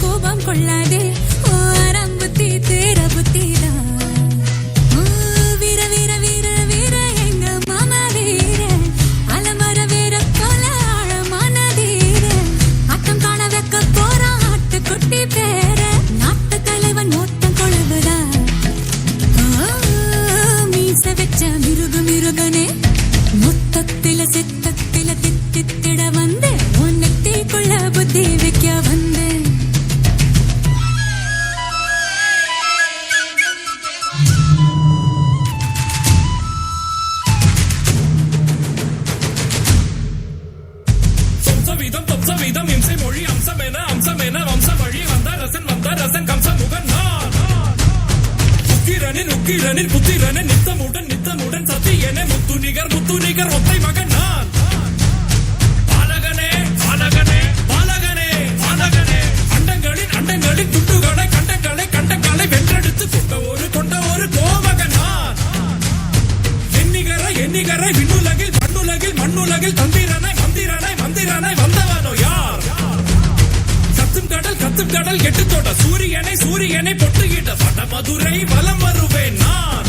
கோபம் கொள்ளாதே ஆரம் புத்தி தேர புத்திதான் வீர வீர வீர வீர எங்க மாமா வீர அலமர வீர கொல ஆழமான தீர ஆட்டம் காண வைக்க போறான் ஆட்டுக்குட்டி பேர நாட்டு தலைவன் ஓட்டம் கொழுவுதா மீச வச்ச மிருகு மிருகனே மொத்தத்தில சித்தத்தில தித்தித்திட வந்து உன்னத்திக்குள்ள புத்தி வைக்க வந்து வம்சவீதம் இம்சை மொழி அம்சமென வம்ச வழி வந்த ரசன் கம்சமுகன் உக்கிரனின் புத்திரனின் நித்தமுடன் சத்தியனே முத்து நிகர் ஒத்தை மகன் நான் பாலகனே அண்டங்களின் துண்டுகளை கண்டங்களை வென்றெடுத்து கொண்ட ஒரு கோமகன் நான் எண்ணிகரை விண்ணுலகில் மண்ணுலகில் மந்திரனை வந்தவனோ யார் கத்தும் கடல் கெட்டுத்தோட சூரியனை பொட்டுகிட்ட வட மதுரை வலம் வருவேன் நான்